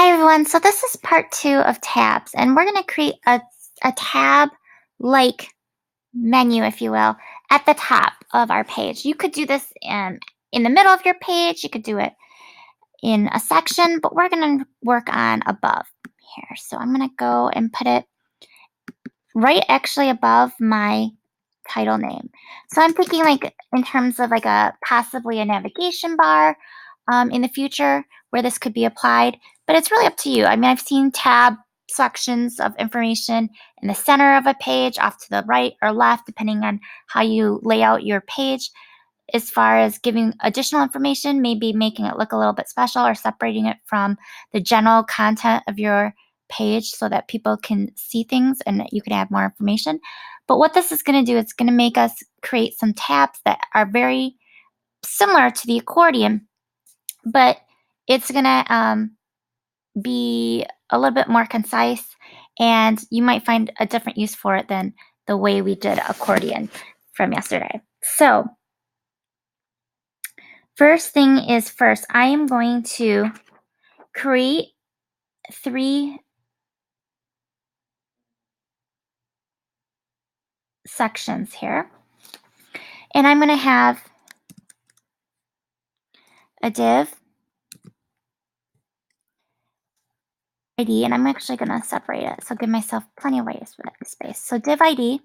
Hi everyone, so this is part 2 of tabs, and we're going to create a tab-like menu, if you will, at the top of our page. You could do this in the middle of your page, you could do it in a section, but we're going to work on above here. So I'm going to go and put it right actually above my title name. So I'm thinking like in terms of like possibly a navigation bar in the future where this could be applied, but it's really up to you. I mean, I've seen tab sections of information in the center of a page, off to the right or left, depending on how you lay out your page. As far as giving additional information, maybe making it look a little bit special or separating it from the general content of your page so that people can see things and you can add more information. But what this is going to do, it's going to make us create some tabs that are very similar to the accordion, but it's going to be a little bit more concise, and you might find a different use for it than the way we did accordion from yesterday. So first thing is first, I am going to create 3 sections here. And I'm going to have a div ID, and I'm actually going to separate it. So give myself plenty of white space. So div ID,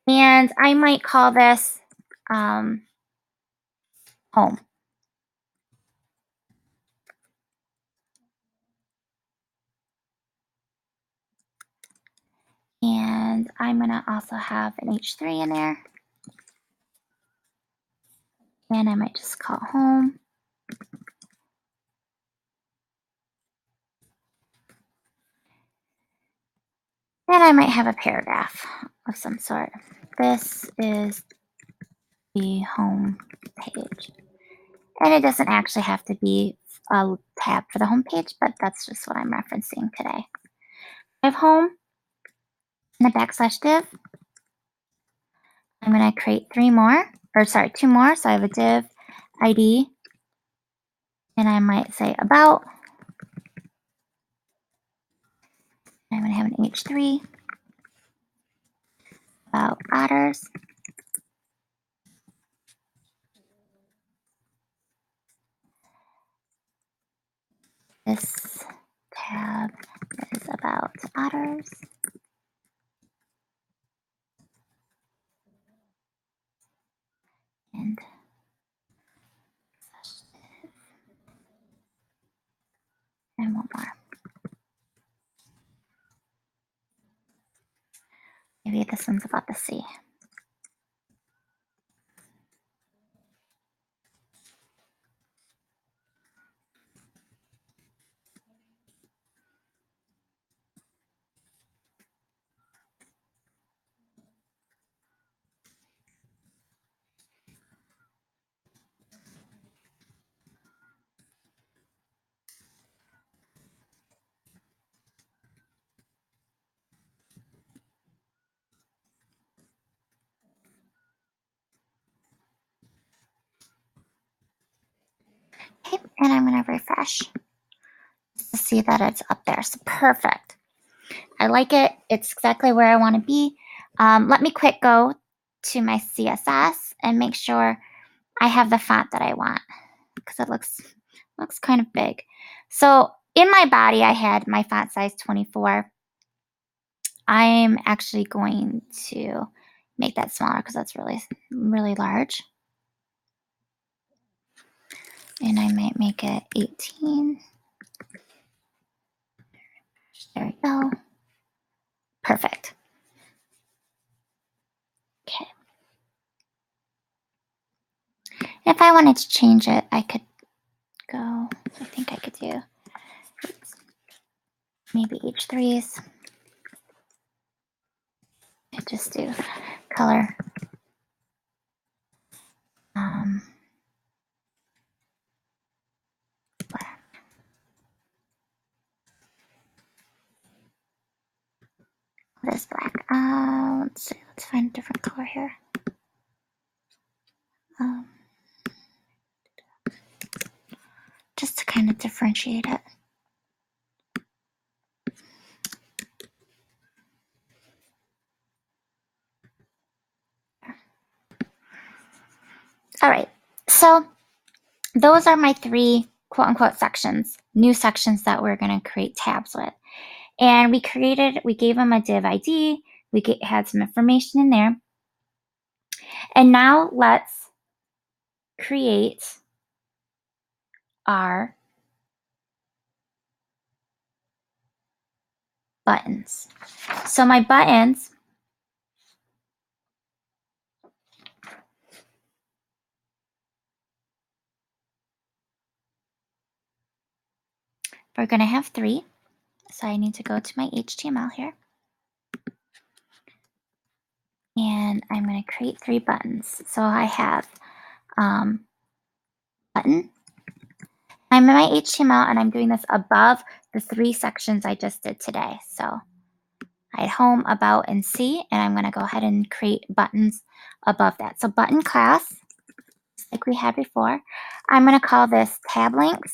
and I might call this home. And I'm going to also have an H3 in there. And I might just call home. And I might have a paragraph of some sort. This is the home page. And it doesn't actually have to be a tab for the home page, but that's just what I'm referencing today. I have home and a backslash div. I'm going to create 2 more. So I have a div ID, and I might say about. I'm going to have an H3 about otters. This tab is about otters. And one more. Maybe this one's about the sea. Okay, and I'm going to refresh to see that it's up there. So perfect. I like it. It's exactly where I want to be. Let me quick go to my CSS and make sure I have the font that I want, because it looks kind of big. So in my body, I had my font size 24. I'm actually going to make that smaller because that's really, really large. And I might make it 18. There we go. Perfect. Okay. If I wanted to change it, I could go, I think I could do maybe H3s. I just do color. Black. What is black? Let's see. Let's find a different color here. Just to kind of differentiate it. All right, so those are my 3 quote unquote sections, new sections that we're going to create tabs with. And we gave them a div ID, had some information in there. And now let's create our buttons. So my buttons, we're going to have 3. So I need to go to my HTML here. And I'm going to create 3 buttons. So I have button. I'm in my HTML and I'm doing this above the 3 sections I just did today. So I had home, about, and see, and I'm going to go ahead and create buttons above that. So button class, just like we had before. I'm going to call this tab links.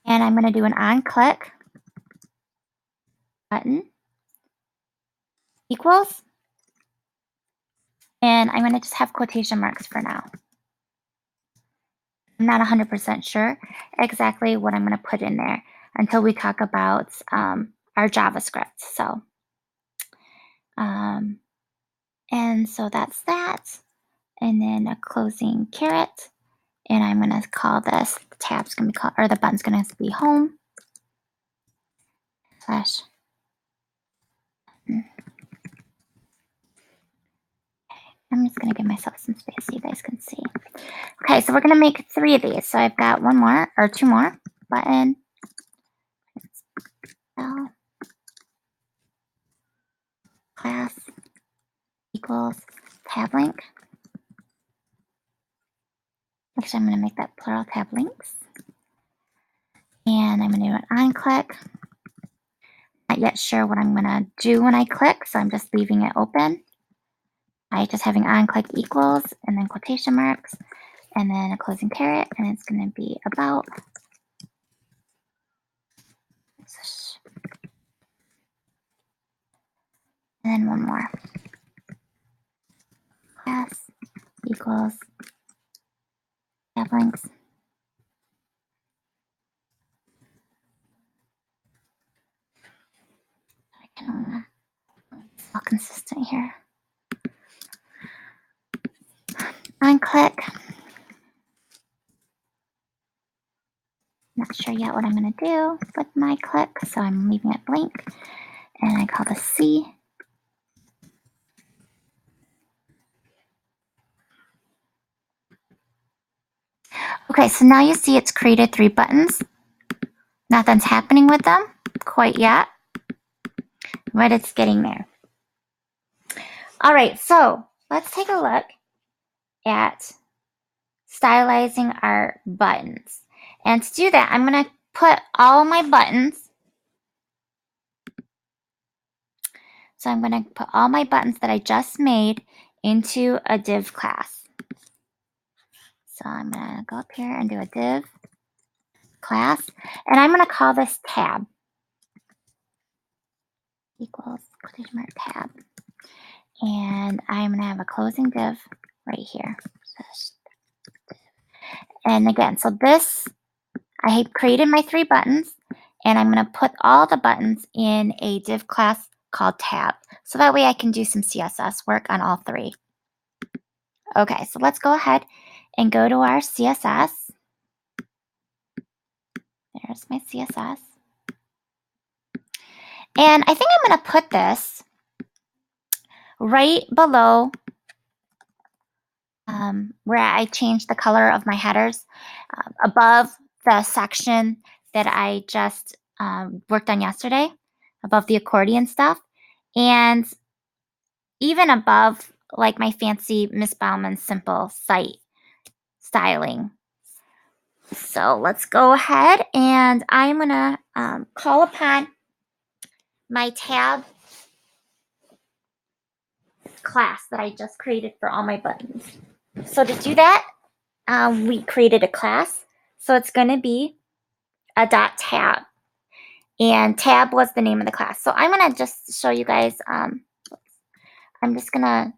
And I'm going to do an on-click button equals. And I'm going to just have quotation marks for now. I'm not 100% sure exactly what I'm going to put in there until we talk about our JavaScript. So, and so that's that. And then a closing caret. And I'm going to call this, the tab's going to be called, or the button's going to be home slash button. I'm just going to give myself some space so you guys can see. Okay, so we're going to make 3 of these. So I've got 1 more, or 2 more. Button, L, class, equals, tab link. Actually, I'm going to make that plural, tab links. And I'm going to do an on click. Not yet sure what I'm going to do when I click, so I'm just leaving it open. I just having on click equals, and then quotation marks, and then a closing caret, and it's going to be about. And then 1 more. Class equals tab links. I can it's all consistent here. On click. Not sure yet what I'm going to do with my click, so I'm leaving it blank. And I call this C. Okay, so now you see it's created 3 buttons. Nothing's happening with them quite yet, but it's getting there. All right, so let's take a look at stylizing our buttons. And to do that, I'm going to put all my buttons. So I'm going to put all my buttons that I just made into a div class. So I'm going to go up here and do a div class, and I'm going to call this tab equals quotation mark tab. And I'm going to have a closing div right here. And again, so this, I had created my 3 buttons, and I'm going to put all the buttons in a div class called tab. So that way I can do some CSS work on all 3. Okay, so let's go ahead and go to our CSS. There's my CSS. And I think I'm going to put this right below where I changed the color of my headers, above the section that I just worked on yesterday, above the accordion stuff, and even above like my fancy Miss Bauman simple site styling. So let's go ahead, and I'm going to call upon my tab class that I just created for all my buttons. So to do that, we created a class. So it's going to be a .tab. And tab was the name of the class. So I'm going to just show you guys, I'm just going to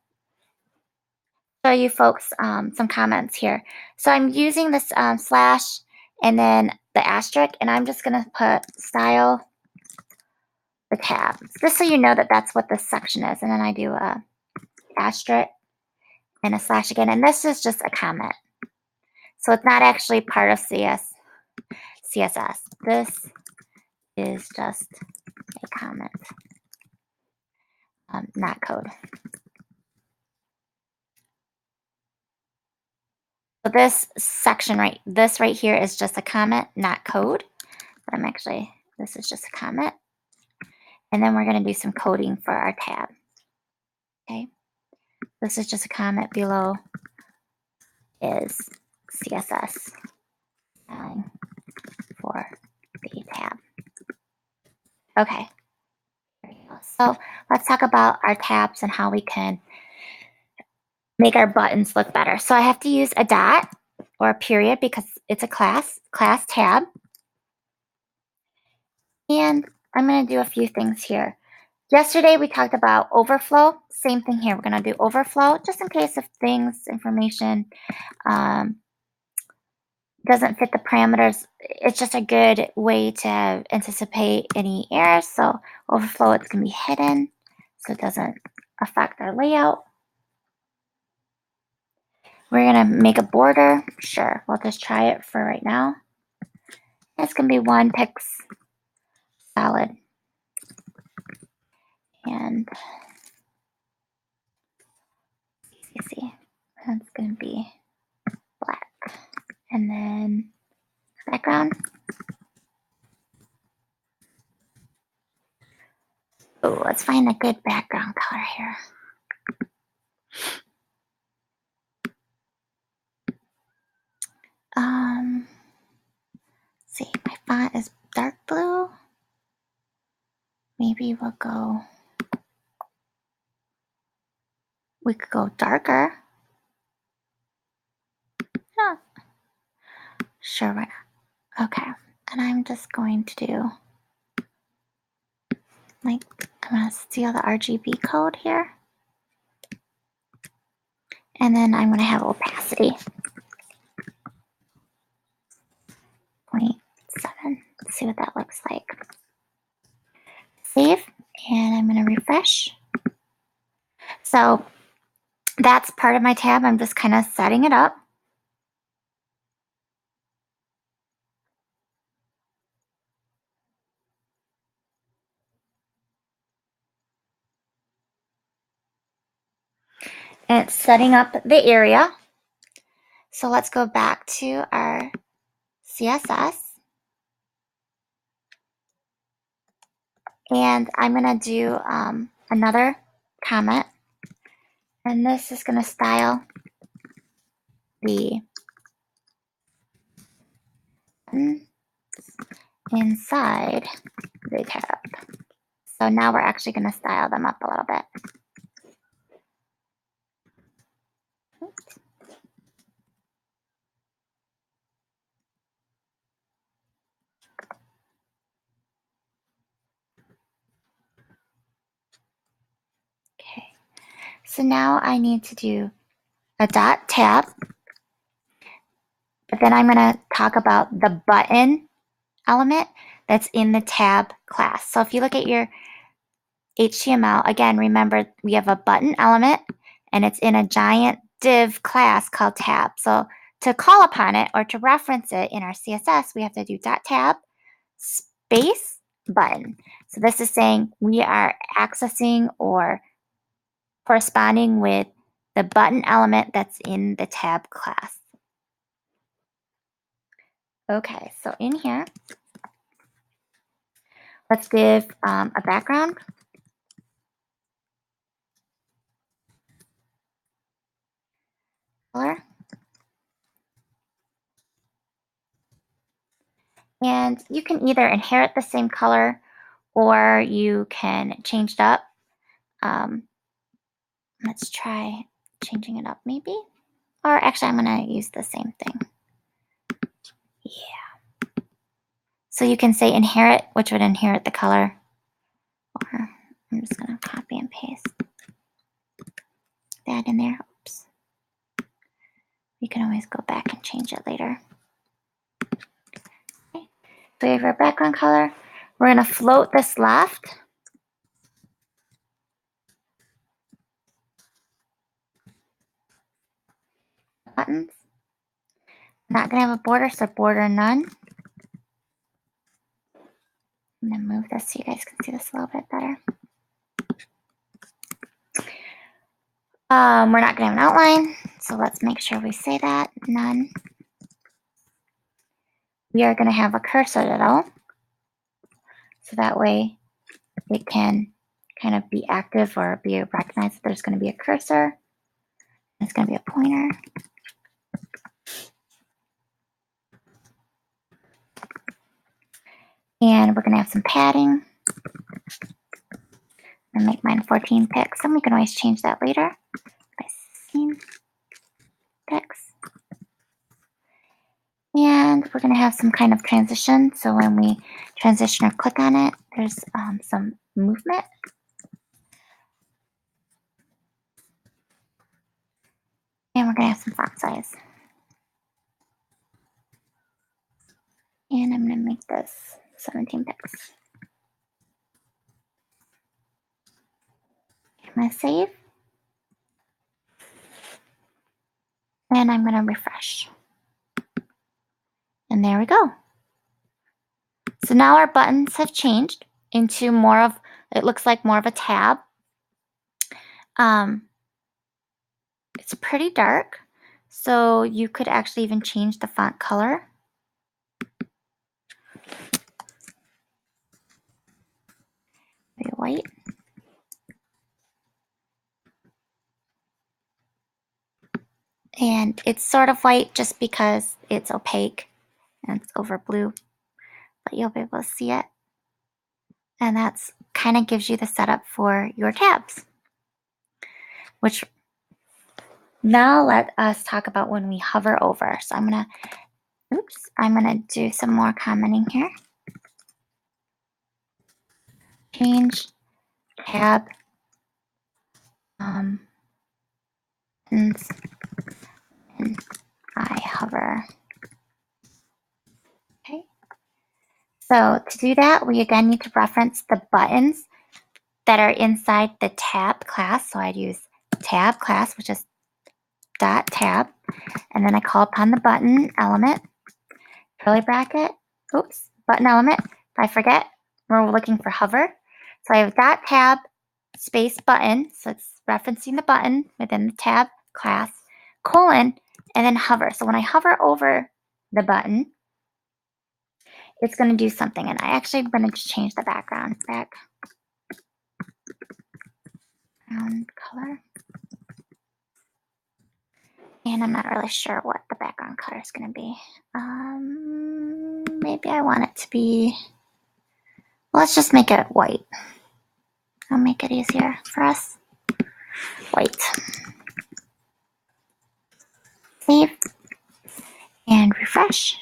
show you folks some comments here. So I'm using this slash and then the asterisk, and I'm just going to put style the tab, just so you know that that's what this section is. And then I do a asterisk and a slash again, and this is just a comment. So it's not actually part of CSS. This is just a comment, not code. So this section this right here is just a comment, not code. This is just a comment. And then we're going to do some coding for our tab. Okay. This is just a comment. Below is CSS for the tab. Okay. So let's talk about our tabs and how we can make our buttons look better. So I have to use a dot or a period because it's a class tab. And I'm going to do a few things here. Yesterday we talked about overflow. Same thing here. We're going to do overflow just in case if information doesn't fit the parameters. It's just a good way to anticipate any errors. So overflow, it's going to be hidden so it doesn't affect our layout. We're going to make a border. Sure, we'll just try it for right now. It's going to be 1 pix solid. And see, that's going to be black. And then background. Oh, let's find a good background color here. Let's see, my font is dark blue. Maybe we could go darker. Yeah. Sure, why not? Okay, and I'm just going to do, I'm gonna steal the RGB code here. And then I'm gonna have opacity. 0.7, let's see what that looks like. Save, and I'm gonna refresh. So that's part of my tab. I'm just kind of setting it up. And it's setting up the area. So let's go back to our CSS. And I'm going to do another comment. And this is going to style the inside the tab. So now we're actually going to style them up a little bit. Okay, so now I need to do a dot tab, but then I'm going to talk about the button element that's in the tab class. So if you look at your HTML, again, remember we have a button element and it's in a giant div class called tab. So to call upon it or to reference it in our CSS, we have to do dot tab space button. So this is saying we are accessing or corresponding with the button element that's in the tab class. Okay, so in here, let's give a background. Color. And you can either inherit the same color or you can change it up. Let's try changing it up maybe. Or actually, I'm going to use the same thing. Yeah. So you can say inherit, which would inherit the color. Or I'm just going to copy and paste that in there. Oops. You can always go back and change it later. Okay. So we have our background color. We're going to float this left. Buttons. Not going to have a border, so border none. I'm going to move this so you guys can see this a little bit better. We're not going to have an outline, so let's make sure we say that. None. We are going to have a cursor though, so that way it can kind of be active or be recognized that there's going to be a cursor. It's going to be a pointer. And we're going to have some padding. And make mine 14 pixels. And we can always change that later by 16 pixels. And we're going to have some kind of transition. So when we transition or click on it, there's some movement. And we're going to have some font size. And I'm going to make this 17 pixels. I'm going to save. And I'm going to refresh. And there we go. So now our buttons have changed into more of, it looks like more of a tab. It's pretty dark, so you could actually even change the font color. Maybe white. And it's sort of white just because it's opaque and it's over blue, but you'll be able to see it. And that's kind of gives you the setup for your tabs. Which now let us talk about when we hover over. So I'm gonna do some more commenting here. Change tab and I hover. Okay. So to do that, we again need to reference the buttons that are inside the tab class. So I'd use tab class, which is dot tab, and then I call upon the button element, curly bracket, button element. If I forget, we're looking for hover. So I have dot tab space button, so it's referencing the button within the tab class, colon, and then hover. So when I hover over the button, it's going to do something. And I actually am going to change the background color. And I'm not really sure what the background color is going to be. Maybe I want it to be, let's just make it white. I'll make it easier for us. White. Save. And refresh.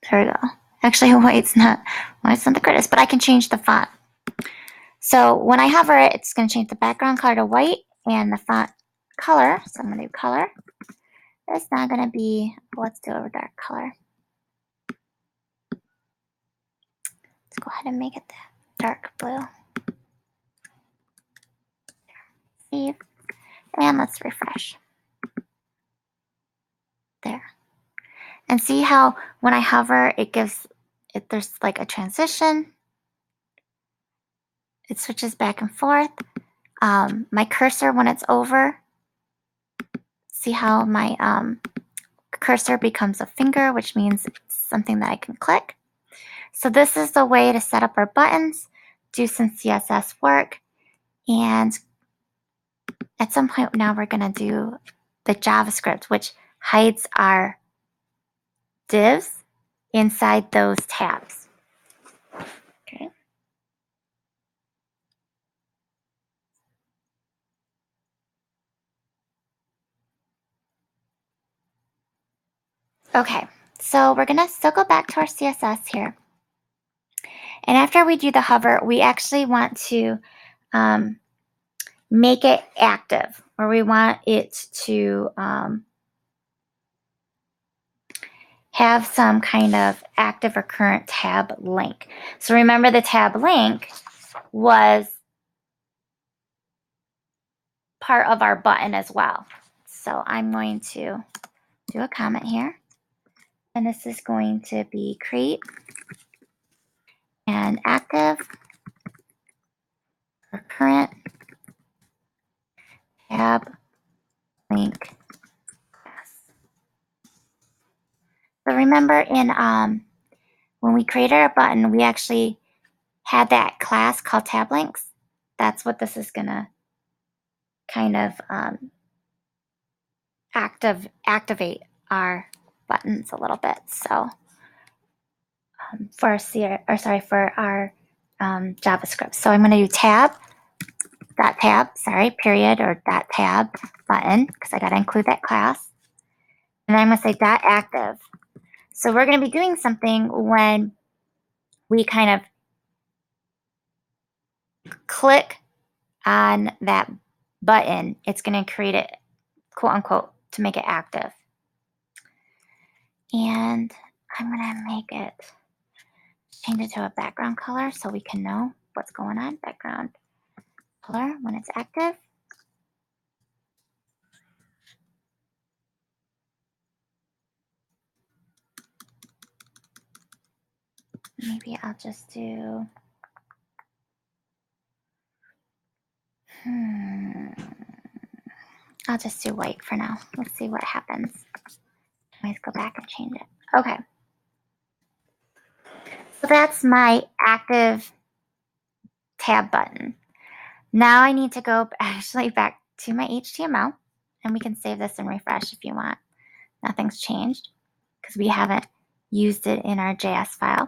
There we go. Actually, white's not the greatest, but I can change the font. So when I hover it, it's going to change the background color to white and the font color. So I'm going to do color. It's not going to be, let's do a dark color. Let's go ahead and make it that dark blue. Save. And let's refresh. There. And see how when I hover, it gives it, there's like a transition. It switches back and forth. My cursor, when it's over, see how my cursor becomes a finger, which means it's something that I can click. So this is the way to set up our buttons, do some CSS work, and at some point now we're going to do the JavaScript, which hides our divs inside those tabs. Okay. Okay, so we're gonna still go back to our CSS here. And after we do the hover, we actually want to make it active, or we want it to have some kind of active or current tab link. So remember, the tab link was part of our button as well. So I'm going to do a comment here, and this is going to be create an active or current tab link. So remember, in when we created our button, we actually had that class called tab links. That's what this is gonna kind of activate our buttons a little bit. So for our JavaScript. So I'm going to do period, or tab button, because I got to include that class. And then I'm going to say .active. So we're going to be doing something when we kind of click on that button. It's going to create it, quote unquote, to make it active. And I'm going to change it to a background color so we can know what's going on. Background color when it's active. Maybe I'll just do, I'll just do white for now. Let's see what happens. Let's go back and change it. Okay. So that's my active tab button. Now I need to go actually back to my HTML, and we can save this and refresh if you want. Nothing's changed because we haven't used it in our JS file.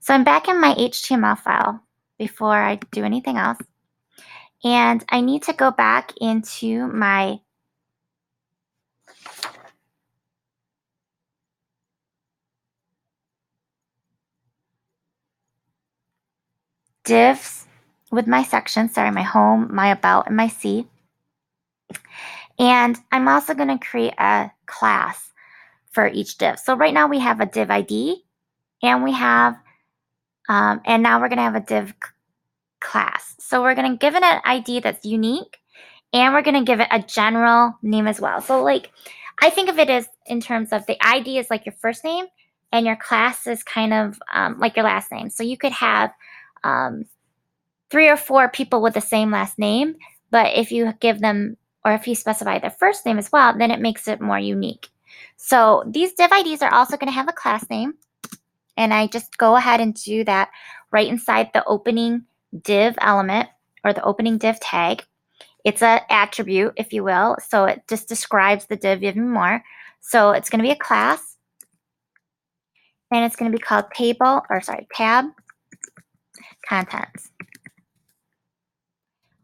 So I'm back in my HTML file before I do anything else. And I need to go back into my divs with my sections, my home, my about, and my see. And I'm also going to create a class for each div. So right now we have a div ID, and we have, and now we're going to have a div class. So we're going to give it an ID that's unique, and we're going to give it a general name as well. So like, I think of it as in terms of the ID is like your first name, and your class is kind of like your last name. So you could have 3 or 4 people with the same last name, but if you give them, or if you specify their first name as well, then it makes it more unique. So these div IDs are also going to have a class name, and I just go ahead and do that right inside the opening div element, or the opening div tag. It's an attribute, if you will, so it just describes the div even more. So it's going to be a class, and it's going to be called tab contents.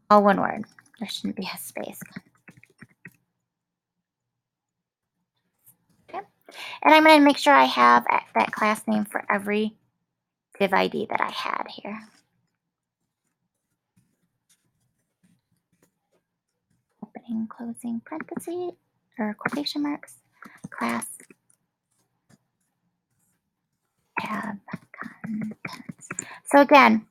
All one word. There shouldn't be a space. Okay. And I'm going to make sure I have that class name for every div ID that I had here. Opening, closing parentheses, or quotation marks, class, tab, contents. So again,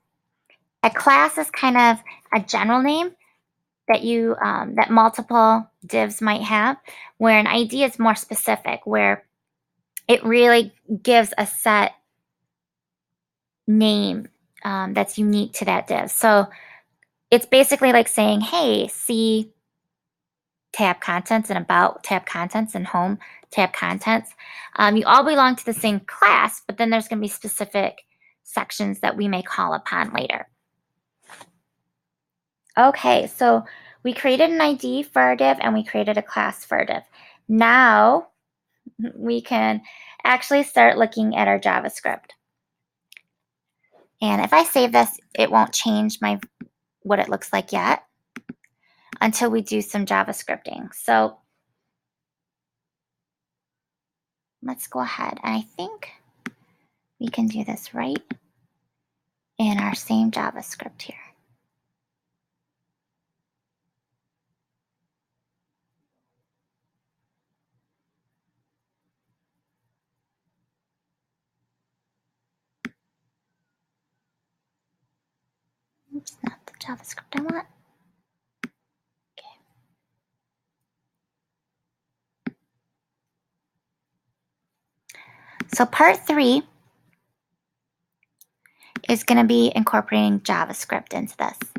a class is kind of a general name that that multiple divs might have, where an ID is more specific, where it really gives a set name that's unique to that div. So it's basically like saying, hey, see tab contents, and about tab contents, and home tab contents. You all belong to the same class, but then there's going to be specific sections that we may call upon later. Okay, so we created an ID for our div, and we created a class for our div. Now we can actually start looking at our JavaScript. And if I save this, it won't change what it looks like yet until we do some JavaScripting. So let's go ahead. And I think we can do this right in our same JavaScript here. Oops, not the JavaScript I want. Okay. So part 3 is going to be incorporating JavaScript into this.